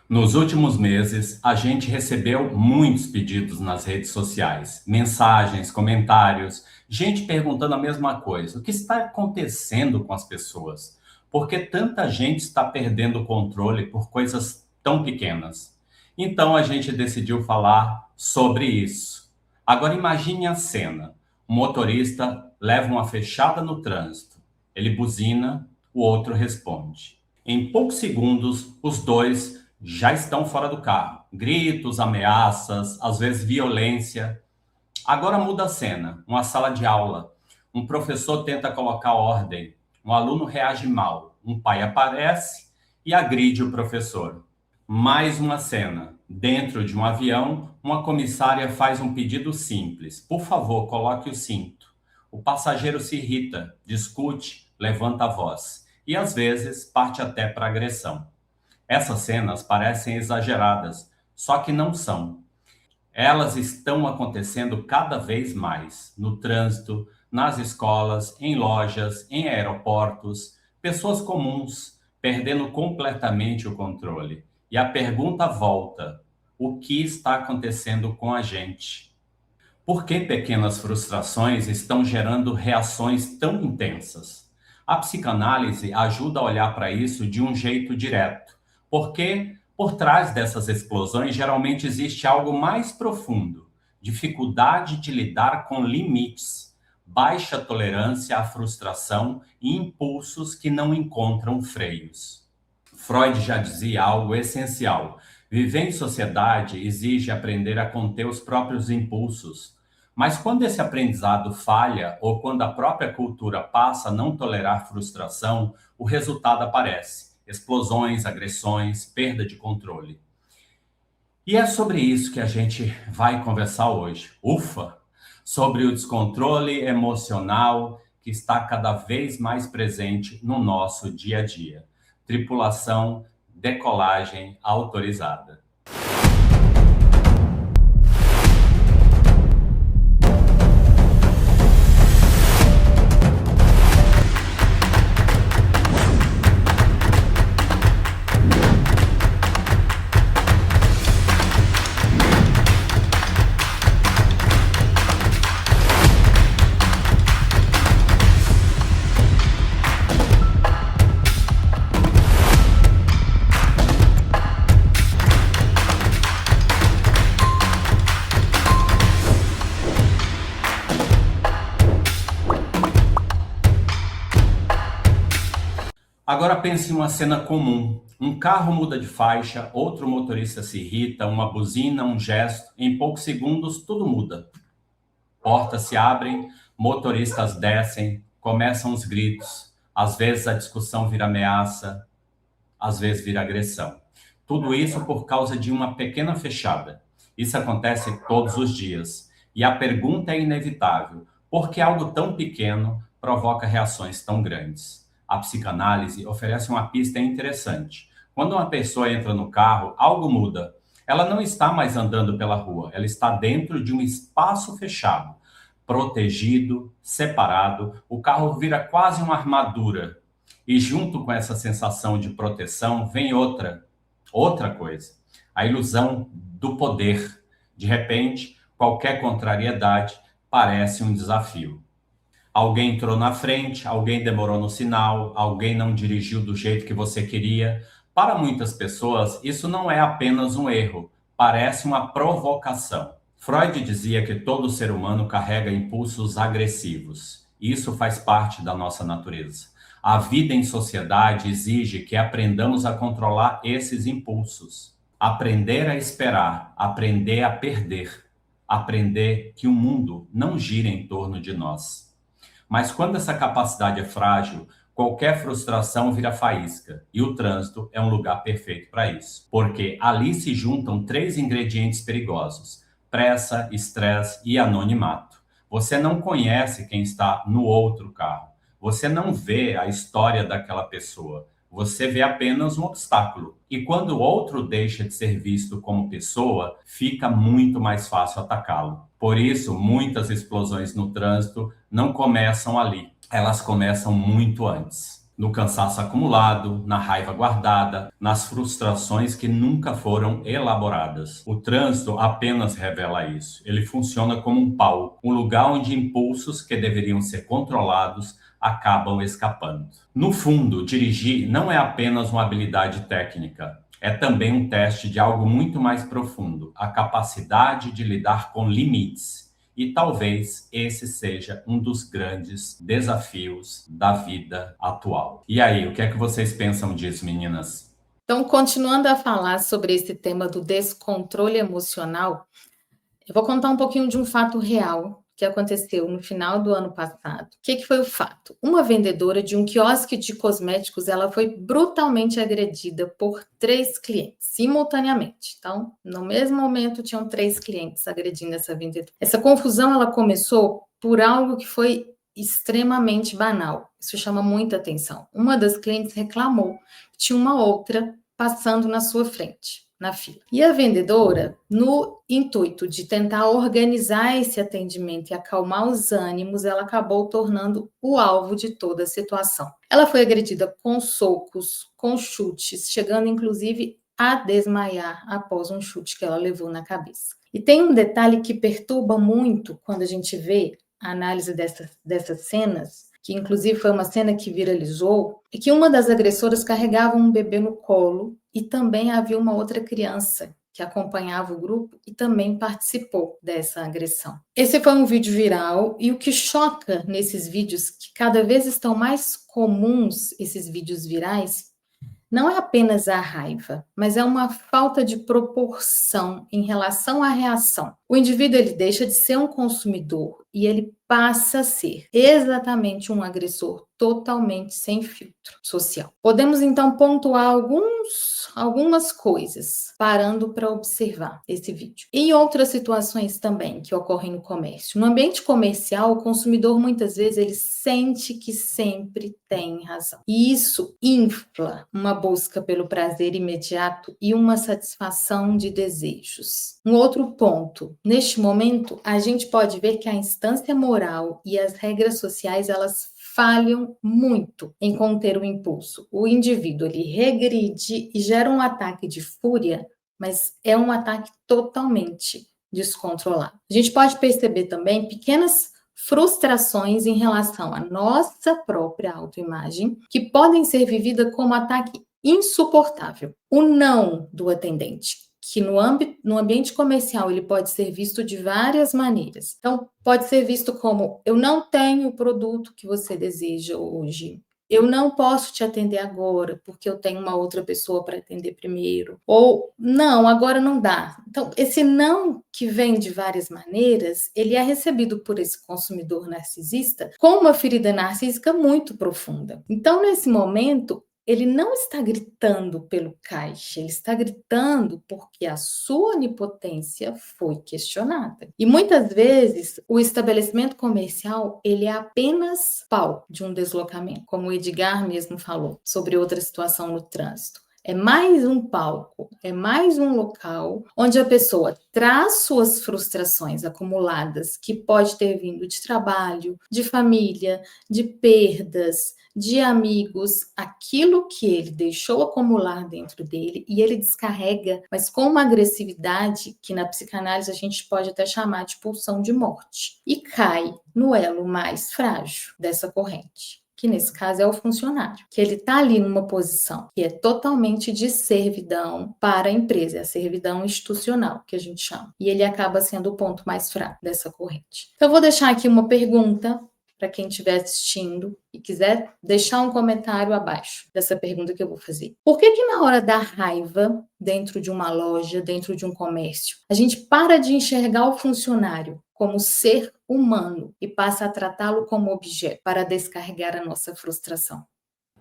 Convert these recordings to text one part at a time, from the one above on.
Nos últimos meses, a gente recebeu muitos pedidos nas redes sociais, mensagens, comentários, gente perguntando a mesma coisa. O que está acontecendo com as pessoas? Por que tanta gente está perdendo o controle por coisas tão pequenas? Então a gente decidiu falar sobre isso. Agora imagine a cena. O motorista leva uma fechada no trânsito. Ele buzina, o outro responde. Em poucos segundos, os dois já estão fora do carro. Gritos, ameaças, às vezes violência. Agora muda a cena, uma sala de aula. Um professor tenta colocar ordem, um aluno reage mal, um pai aparece e agride o professor. Mais uma cena. Dentro de um avião, uma comissária faz um pedido simples. Por favor, coloque o cinto. O passageiro se irrita, discute, levanta a voz e às vezes parte até para agressão. Essas cenas parecem exageradas, só que não são. Elas estão acontecendo cada vez mais no trânsito, nas escolas, em lojas, em aeroportos, pessoas comuns perdendo completamente o controle. E a pergunta volta: o que está acontecendo com a gente? Por que pequenas frustrações estão gerando reações tão intensas? A psicanálise ajuda a olhar para isso de um jeito direto, porque por trás dessas explosões geralmente existe algo mais profundo: dificuldade de lidar com limites, baixa tolerância à frustração e impulsos que não encontram freios. Freud já dizia algo essencial: viver em sociedade exige aprender a conter os próprios impulsos. Mas quando esse aprendizado falha ou quando a própria cultura passa a não tolerar frustração, o resultado aparece: explosões, agressões, perda de controle. E é sobre isso que a gente vai conversar hoje. Ufa! Sobre o descontrole emocional que está cada vez mais presente no nosso dia a dia. Tripulação, decolagem autorizada. Agora pense em uma cena comum. Um carro muda de faixa, outro motorista se irrita, uma buzina, um gesto. Em poucos segundos, tudo muda. Portas se abrem, motoristas descem, começam os gritos. Às vezes a discussão vira ameaça, às vezes vira agressão. Tudo isso por causa de uma pequena fechada. Isso acontece todos os dias. E a pergunta é inevitável: por que algo tão pequeno provoca reações tão grandes? A psicanálise oferece uma pista interessante. Quando uma pessoa entra no carro, algo muda. Ela não está mais andando pela rua, ela está dentro de um espaço fechado, protegido, separado. O carro vira quase uma armadura. E junto com essa sensação de proteção vem outra coisa: a ilusão do poder. De repente, qualquer contrariedade parece um desafio. Alguém entrou na frente, alguém demorou no sinal, alguém não dirigiu do jeito que você queria. Para muitas pessoas, isso não é apenas um erro, parece uma provocação. Freud dizia que todo ser humano carrega impulsos agressivos. Isso faz parte da nossa natureza. A vida em sociedade exige que aprendamos a controlar esses impulsos. Aprender a esperar, aprender a perder, aprender que o mundo não gira em torno de nós. Mas quando essa capacidade é frágil, qualquer frustração vira faísca, e o trânsito é um lugar perfeito para isso. Porque ali se juntam três ingredientes perigosos: pressa, estresse e anonimato. Você não conhece quem está no outro carro. Você não vê a história daquela pessoa. Você vê apenas um obstáculo. E quando o outro deixa de ser visto como pessoa, fica muito mais fácil atacá-lo. Por isso, muitas explosões no trânsito não começam ali. Elas começam muito antes. no cansaço acumulado, na raiva guardada, nas frustrações que nunca foram elaboradas. O trânsito apenas revela isso. Ele funciona como um palco, um lugar onde impulsos que deveriam ser controlados acabam escapando. No fundo, dirigir não é apenas uma habilidade técnica, é também um teste de algo muito mais profundo, a capacidade de lidar com limites. E talvez esse seja um dos grandes desafios da vida atual. E aí, o que é que vocês pensam disso, meninas? Então, continuando a falar sobre esse tema do descontrole emocional, eu vou contar um pouquinho de um fato real que aconteceu no final do ano passado. O que foi o fato? Uma vendedora de um quiosque de cosméticos, ela foi brutalmente agredida por 3 clientes, simultaneamente. Então, no mesmo momento, tinham 3 clientes agredindo essa vendedora. Essa confusão, ela começou por algo que foi extremamente banal. Isso chama muita atenção. Uma das clientes reclamou que tinha uma outra passando na sua frente, na fila. E a vendedora, no intuito de tentar organizar esse atendimento e acalmar os ânimos, ela acabou tornando o alvo de toda a situação. Ela foi agredida com socos, com chutes, chegando inclusive a desmaiar após um chute que ela levou na cabeça. E tem um detalhe que perturba muito quando a gente vê a análise dessas cenas, que inclusive foi uma cena que viralizou, é que uma das agressoras carregava um bebê no colo e também havia uma outra criança que acompanhava o grupo e também participou dessa agressão. Esse foi um vídeo viral e o que choca nesses vídeos, que cada vez estão mais comuns, esses vídeos virais, não é apenas a raiva, mas é uma falta de proporção em relação à reação. O indivíduo ele deixa de ser um consumidor e ele passa a ser exatamente um agressor totalmente sem filtro social. Podemos então pontuar algumas coisas parando para observar esse vídeo. E outras situações também que ocorrem no comércio. No ambiente comercial, o consumidor muitas vezes ele sente que sempre tem razão. E isso infla uma busca pelo prazer imediato e uma satisfação de desejos. Um outro ponto, neste momento, a gente pode ver que a instância moral e as regras sociais, elas falham muito em conter o impulso. O indivíduo, ele regride e gera um ataque de fúria, mas é um ataque totalmente descontrolado. A gente pode perceber também pequenas frustrações em relação à nossa própria autoimagem, que podem ser vividas como ataque insuportável. O não do atendente, que no ambiente comercial ele pode ser visto de várias maneiras. Então, pode ser visto como: eu não tenho o produto que você deseja hoje. Eu não posso te atender agora, porque eu tenho uma outra pessoa para atender primeiro. Ou, não, agora não dá. Então, esse não que vem de várias maneiras, ele é recebido por esse consumidor narcisista com uma ferida narcísica muito profunda. Então, nesse momento, ele não está gritando pelo caixa, ele está gritando porque a sua onipotência foi questionada. E muitas vezes o estabelecimento comercial, ele é apenas palco de um deslocamento, como o Edgar mesmo falou sobre outra situação no trânsito. É mais um palco, é mais um local onde a pessoa traz suas frustrações acumuladas, que pode ter vindo de trabalho, de família, de perdas, de amigos, aquilo que ele deixou acumular dentro dele e ele descarrega, mas com uma agressividade que na psicanálise a gente pode até chamar de pulsão de morte, e cai no elo mais frágil dessa corrente, que nesse caso é o funcionário, que ele está ali numa posição que é totalmente de servidão para a empresa, é a servidão institucional, que a gente chama, e ele acaba sendo o ponto mais fraco dessa corrente. Então, eu vou deixar aqui uma pergunta para quem estiver assistindo e quiser deixar um comentário abaixo dessa pergunta que eu vou fazer. Por que na hora da raiva, dentro de uma loja, dentro de um comércio, a gente para de enxergar o funcionário como ser humano e passa a tratá-lo como objeto para descarregar a nossa frustração?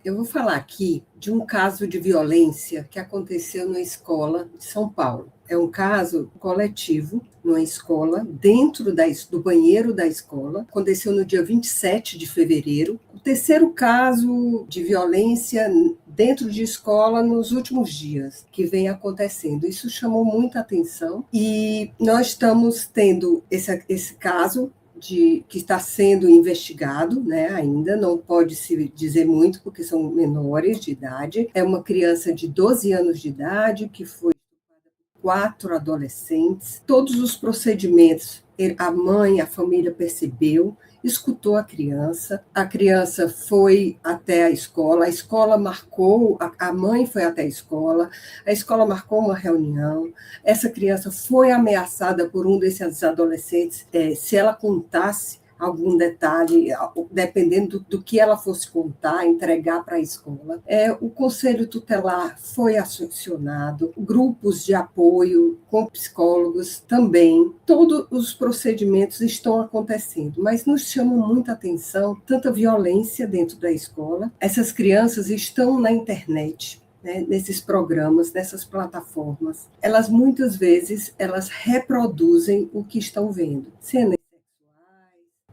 Eu vou falar aqui de um caso de violência que aconteceu na escola de São Paulo. É um caso coletivo, numa escola, dentro do banheiro da escola. Aconteceu no dia 27 de fevereiro. O terceiro caso de violência dentro de escola nos últimos dias, que vem acontecendo. Isso chamou muita atenção e nós estamos tendo esse caso que está sendo investigado, né, ainda, não pode se dizer muito, porque são menores de idade. É uma criança de 12 anos de idade que foi 4 adolescentes. Todos os procedimentos, a mãe, a família percebeu, escutou a criança foi até a escola marcou, a mãe foi até a escola marcou uma reunião, essa criança foi ameaçada por um desses adolescentes, se ela contasse algum detalhe, dependendo do que ela fosse contar, entregar para a escola. O Conselho Tutelar foi acionado, grupos de apoio com psicólogos também. Todos os procedimentos estão acontecendo, mas nos chama muita atenção tanta violência dentro da escola. Essas crianças estão na internet, nesses programas, nessas plataformas. Elas, muitas vezes, elas reproduzem o que estão vendo.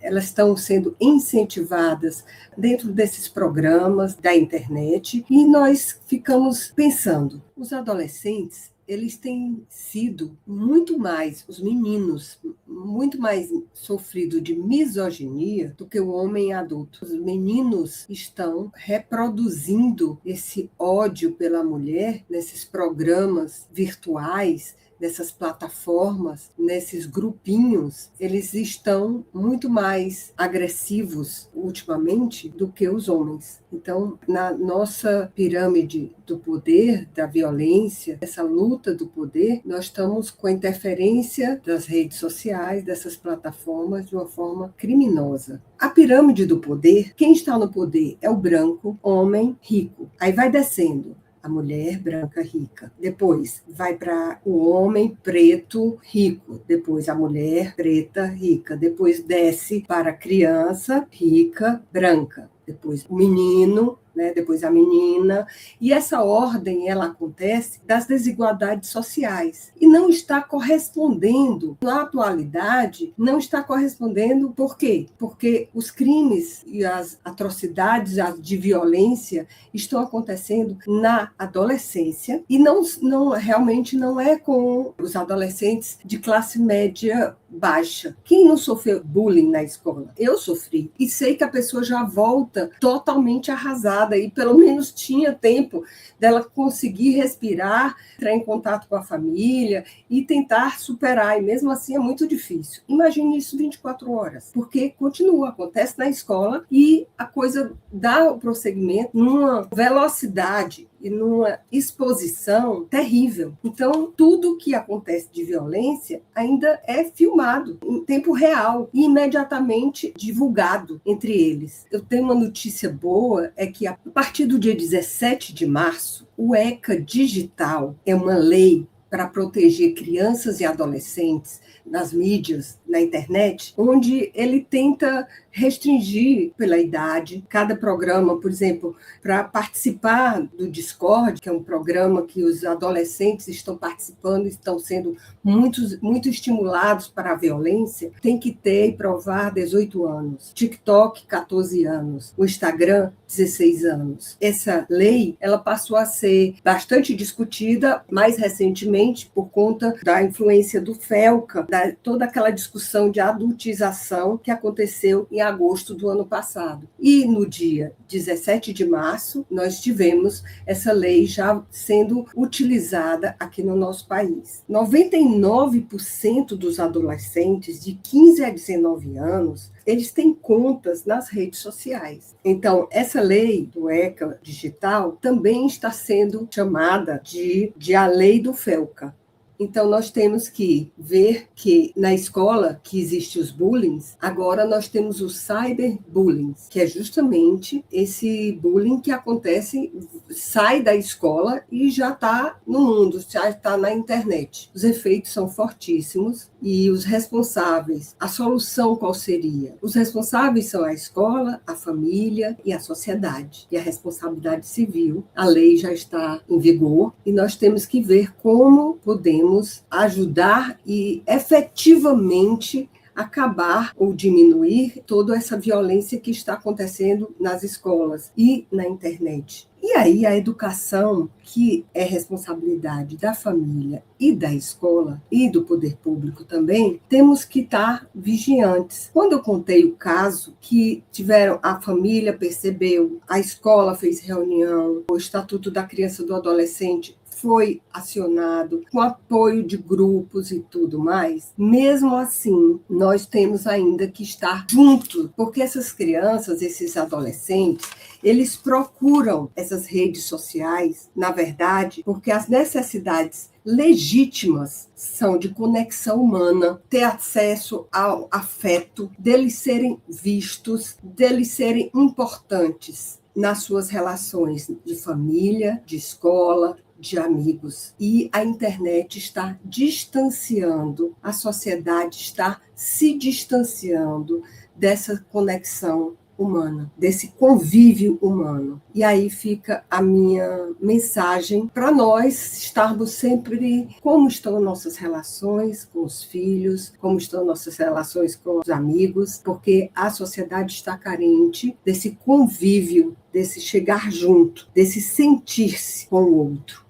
Elas estão sendo incentivadas dentro desses programas da internet e nós ficamos pensando, os adolescentes, eles têm sido muito mais, os meninos, muito mais sofrido de misoginia do que o homem adulto. Os meninos estão reproduzindo esse ódio pela mulher nesses programas virtuais, nessas plataformas, nesses grupinhos, eles estão muito mais agressivos ultimamente do que os homens. Então, na nossa pirâmide do poder, da violência, essa luta do poder, nós estamos com a interferência das redes sociais, dessas plataformas, de uma forma criminosa. A pirâmide do poder, quem está no poder é o branco, homem, rico. Aí vai descendo. A mulher branca rica. Depois vai para o homem preto rico. Depois a mulher preta rica. Depois desce para a criança rica branca. Depois o menino, depois a menina. E essa ordem, ela acontece das desigualdades sociais. E não está correspondendo, na atualidade, não está correspondendo. Por quê? Porque os crimes e as atrocidades de violência estão acontecendo na adolescência e realmente não é com os adolescentes de classe média baixa. Quem não sofreu bullying na escola? Eu sofri. E sei que a pessoa já volta totalmente arrasada e pelo menos tinha tempo dela conseguir respirar, entrar em contato com a família e tentar superar. E mesmo assim é muito difícil. Imagine isso 24 horas, porque continua, acontece na escola e a coisa dá o prosseguimento numa velocidade e numa exposição terrível. Então, tudo que acontece de violência ainda é filmado em tempo real e imediatamente divulgado entre eles. Eu tenho uma notícia boa, é que a partir do dia 17 de março, o ECA Digital é uma lei para proteger crianças e adolescentes nas mídias, na internet, onde ele tenta restringir pela idade. Cada programa, por exemplo, para participar do Discord, que é um programa que os adolescentes estão participando, estão sendo muito estimulados para a violência, tem que ter e provar 18 anos. TikTok, 14 anos. O Instagram, 16 anos. Essa lei, ela passou a ser bastante discutida mais recentemente por conta da influência do FELCA, toda aquela discussão de adultização que aconteceu em agosto do ano passado. E no dia 17 de março, nós tivemos essa lei já sendo utilizada aqui no nosso país. 99% dos adolescentes de 15 a 19 anos, eles têm contas nas redes sociais. Então, essa lei do ECA Digital também está sendo chamada de a lei do FELCA. Então, nós temos que ver que na escola que existe os bullying, agora nós temos o cyberbullying, que é justamente esse bullying que acontece, sai da escola e já está no mundo, já está na internet. Os efeitos são fortíssimos e os responsáveis, a solução qual seria? Os responsáveis são a escola, a família e a sociedade. E a responsabilidade civil, a lei já está em vigor e nós temos que ver como podemos ajudar e efetivamente acabar ou diminuir toda essa violência que está acontecendo nas escolas e na internet. E E aí a educação, que é responsabilidade da família e da escola e do poder público também, temos que estar vigiantes. Quando eu contei o caso que tiveram, a família percebeu, a escola fez reunião, o Estatuto da Criança e do Adolescente foi acionado, com apoio de grupos e tudo mais, mesmo assim, nós temos ainda que estar juntos, porque essas crianças, esses adolescentes, eles procuram essas redes sociais, na verdade, porque as necessidades legítimas são de conexão humana, ter acesso ao afeto, deles serem vistos, deles serem importantes nas suas relações de família, de escola, de amigos. E a internet está distanciando, a sociedade está se distanciando dessa conexão humana, desse convívio humano. E aí fica a minha mensagem para nós estarmos sempre como estão nossas relações com os filhos, como estão nossas relações com os amigos, porque a sociedade está carente desse convívio, desse chegar junto, desse sentir-se com o outro.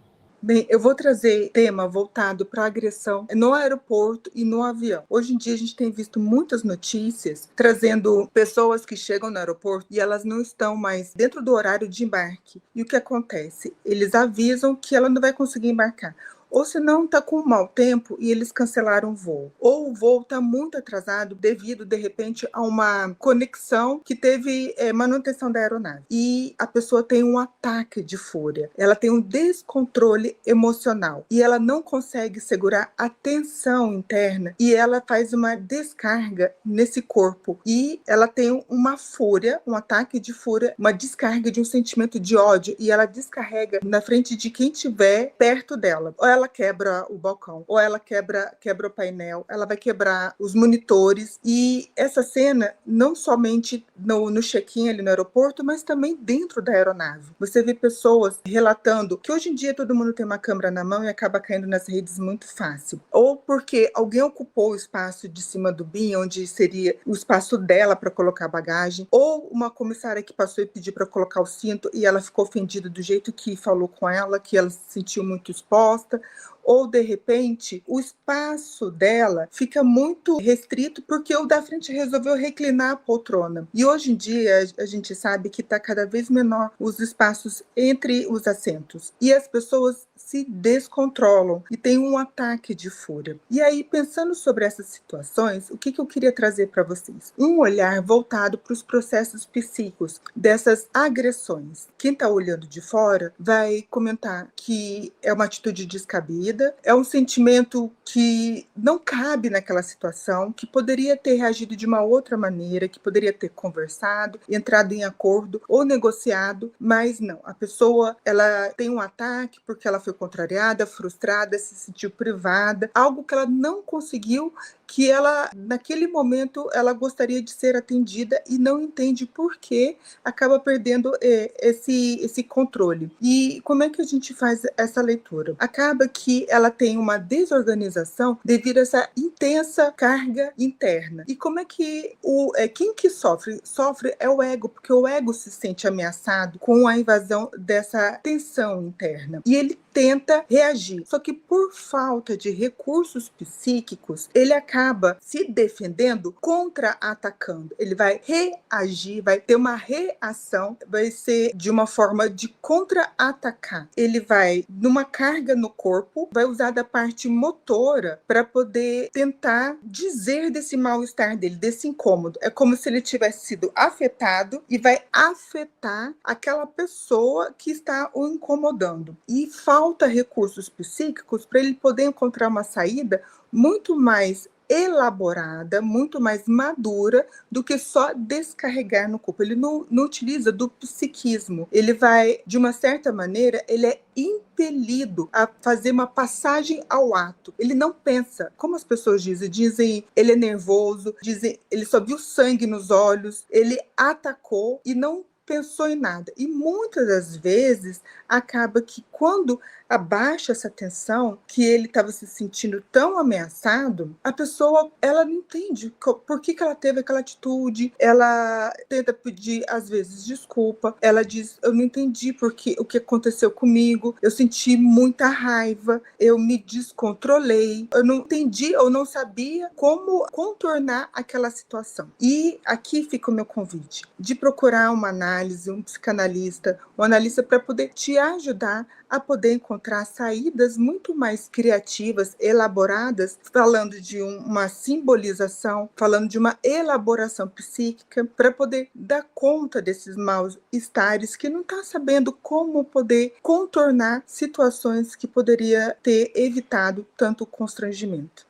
Bem, eu vou trazer tema voltado para a agressão no aeroporto e no avião. Hoje em dia a gente tem visto muitas notícias trazendo pessoas que chegam no aeroporto e elas não estão mais dentro do horário de embarque. E o que acontece? Eles avisam que ela não vai conseguir embarcar. Ou se não, está com mau tempo e eles cancelaram o voo. Ou o voo está muito atrasado devido, de repente, a uma conexão que teve manutenção da aeronave. E a pessoa tem um ataque de fúria. Ela tem um descontrole emocional. E ela não consegue segurar a tensão interna. E ela faz uma descarga nesse corpo. E ela tem uma fúria, um ataque de fúria, uma descarga de um sentimento de ódio. E ela descarrega na frente de quem estiver perto dela. Ou ela quebra o balcão, ou ela quebra o painel, ela vai quebrar os monitores. E essa cena, não somente no check-in ali no aeroporto, mas também dentro da aeronave. Você vê pessoas relatando que hoje em dia todo mundo tem uma câmera na mão e acaba caindo nas redes muito fácil. Ou porque alguém ocupou o espaço de cima do bin, onde seria o espaço dela para colocar a bagagem, ou uma comissária que passou e pediu para colocar o cinto e ela ficou ofendida do jeito que falou com ela, que ela se sentiu muito exposta. Ou, de repente, o espaço dela fica muito restrito porque o da frente resolveu reclinar a poltrona. E hoje em dia, a gente sabe que está cada vez menor os espaços entre os assentos. E as pessoas se descontrolam e tem um ataque de fúria. E aí, pensando sobre essas situações, o que eu queria trazer para vocês? Um olhar voltado para os processos psíquicos dessas agressões. Quem está olhando de fora vai comentar que é uma atitude descabida, é um sentimento que não cabe naquela situação, que poderia ter reagido de uma outra maneira, que poderia ter conversado, entrado em acordo ou negociado, mas não. A pessoa, ela tem um ataque porque ela foi contrariada, frustrada, se sentiu privada, algo que ela não conseguiu, que ela, naquele momento, ela gostaria de ser atendida e não entende por que acaba perdendo esse controle. E como é que a gente faz essa leitura? Acaba que ela tem uma desorganização devido a essa intensa carga interna. E como é que quem que sofre? Sofre é o ego, porque o ego se sente ameaçado com a invasão dessa tensão interna. E ele tenta reagir. Só que por falta de recursos psíquicos, ele acaba se defendendo, contra-atacando. Ele vai reagir, vai ter uma reação, vai ser de uma forma de contra-atacar. Ele vai, numa carga no corpo, vai usar da parte motora para poder tentar dizer desse mal-estar dele, desse incômodo. É como se ele tivesse sido afetado e vai afetar aquela pessoa que está o incomodando. E falta recursos psíquicos para ele poder encontrar uma saída muito mais elaborada, muito mais madura do que só descarregar no corpo. Ele não utiliza do psiquismo. Ele vai, de uma certa maneira, ele é impelido a fazer uma passagem ao ato. Ele não pensa. Como as pessoas dizem, ele é nervoso, dizem, ele só viu sangue nos olhos, ele atacou e não pensou em nada. E muitas das vezes acaba que quando abaixa essa tensão, que ele estava se sentindo tão ameaçado, a pessoa ela não entende por que ela teve aquela atitude, ela tenta pedir às vezes desculpa, ela diz, eu não entendi porque o que aconteceu comigo, eu senti muita raiva, eu me descontrolei, eu não entendi, eu não sabia como contornar aquela situação. E aqui fica o meu convite, de procurar uma análise, um psicanalista, um analista para poder te ajudar a poder encontrar saídas muito mais criativas, elaboradas, falando de uma simbolização, falando de uma elaboração psíquica, para poder dar conta desses mal-estares que não está sabendo como poder contornar situações que poderia ter evitado tanto constrangimento.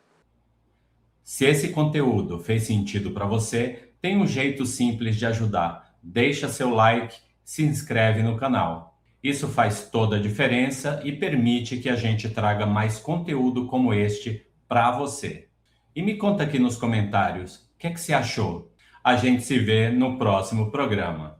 Se esse conteúdo fez sentido para você, tem um jeito simples de ajudar. Deixa seu like, se inscreve no canal. Isso faz toda a diferença e permite que a gente traga mais conteúdo como este para você. E me conta aqui nos comentários, o que é que você achou? A gente se vê no próximo programa.